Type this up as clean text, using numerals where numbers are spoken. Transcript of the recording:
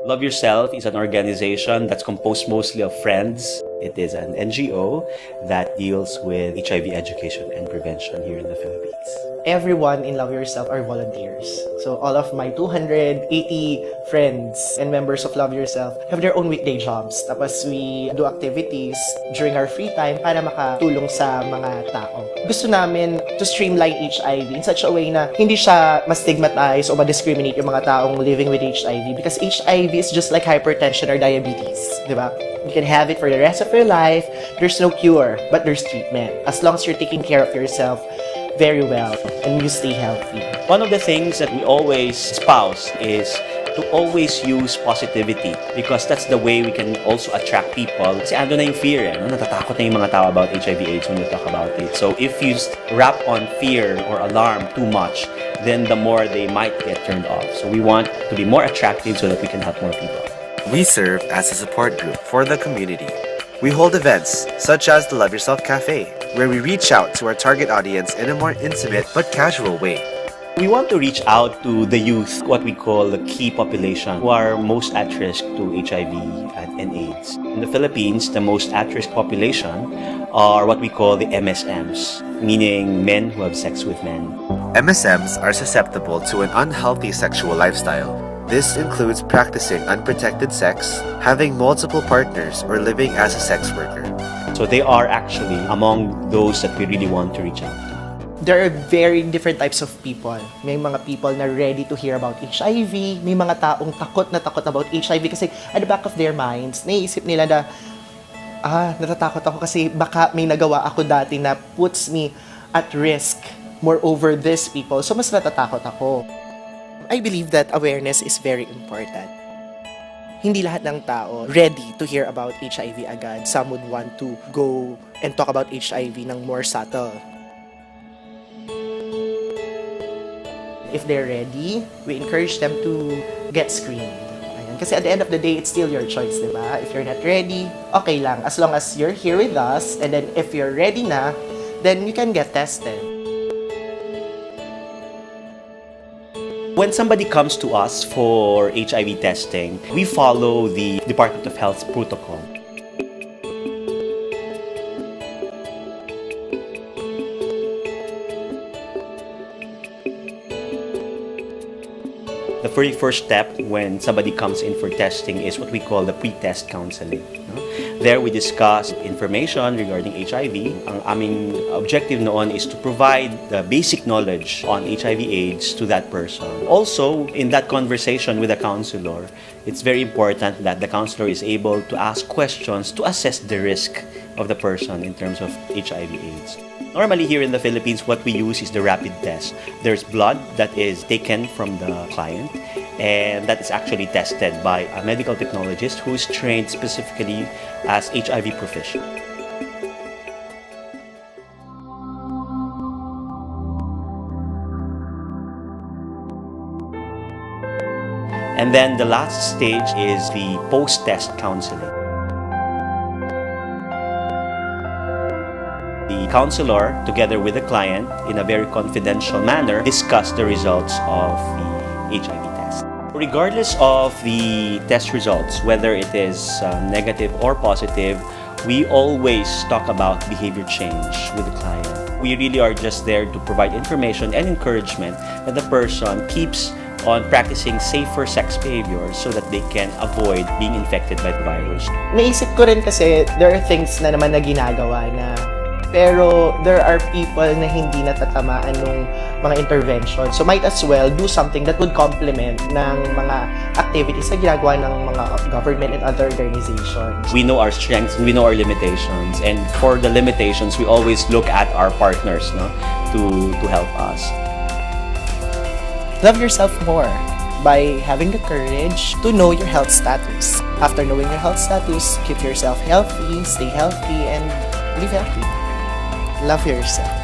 Love Yourself is an organization that's composed mostly of friends. It is an NGO that deals with HIV education and prevention here in the Philippines. Everyone in Love Yourself are volunteers. So all of my 280 friends and members of Love Yourself have their own weekday jobs. Tapos we do activities during our free time para makatulong sa mga tao. Gusto namin to streamline HIV in such a way na hindi siya ma-stigmatize o ma-discriminate yung mga taong living with HIV, because HIV is just like hypertension or diabetes, di ba? You can have it for the rest of your life. There's no cure, but there's treatment. As long as you're taking care of yourself very well and you stay healthy. One of the things that we always espouse is to always use positivity, because that's the way we can also attract people. Kasi ando na yung fear, natatakot na yung mga tao about HIV/AIDS when we talk about it. So if you wrap on fear or alarm too much, then the more they might get turned off. So we want to be more attractive so that we can help more people. We serve as a support group for the community. We hold events such as the Love Yourself Cafe, where we reach out to our target audience in a more intimate but casual way. We want to reach out to the youth, what we call the key population, who are most at risk to HIV and AIDS. In the Philippines, the most at risk population are what we call the MSMs, meaning men who have sex with men. MSMs are susceptible to an unhealthy sexual lifestyle. This includes practicing unprotected sex, having multiple partners, or living as a sex worker. So they are actually among those that we really want to reach out to. There are very different types of people. May mga people na ready to hear about HIV. May mga taong takot na takot about HIV kasi at the back of their minds, naiisip nila na, natatakot ako kasi baka may nagawa ako dati na puts me at risk more over these people. So mas natatakot ako. I believe that awareness is very important. Hindi lahat ng tao ready to hear about HIV agad. Some would want to go and talk about HIV ng more subtle. If they're ready, we encourage them to get screened. Ayan. Kasi at the end of the day, it's still your choice, di ba? If you're not ready, okay lang. As long as you're here with us, and then if you're ready na, then you can get tested. When somebody comes to us for HIV testing, we follow the Department of Health's protocol. The very first step when somebody comes in for testing is what we call the pre-test counseling. There we discuss information regarding HIV. Ang aming objective noon is to provide the basic knowledge on HIV/AIDS to that person. Also, in that conversation with the counselor, it's very important that the counselor is able to ask questions to assess the risk of the person in terms of HIV/AIDS. Normally here in the Philippines, what we use is the rapid test. There's blood that is taken from the client, and that is actually tested by a medical technologist who is trained specifically as HIV proficient. And then the last stage is the post-test counseling. The counselor, together with the client, in a very confidential manner, discuss the results of the HIV test. Regardless of the test results, whether it is negative or positive, we always talk about behavior change with the client. We really are just there to provide information and encouragement that the person keeps on practicing safer sex behaviors so that they can avoid being infected by the virus. Naisip ko rin kasi there are things na naman na ginagawa na pero there are people na hindi natatamaan ng mga intervention. So might as well do something that would complement ng mga activities na ginagawa ng mga government and other organizations. We know our strengths and we know our limitations. And for the limitations, we always look at our partners to help us. Love yourself more by having the courage to know your health status. After knowing your health status, keep yourself healthy, stay healthy, and live healthy. Love yourself.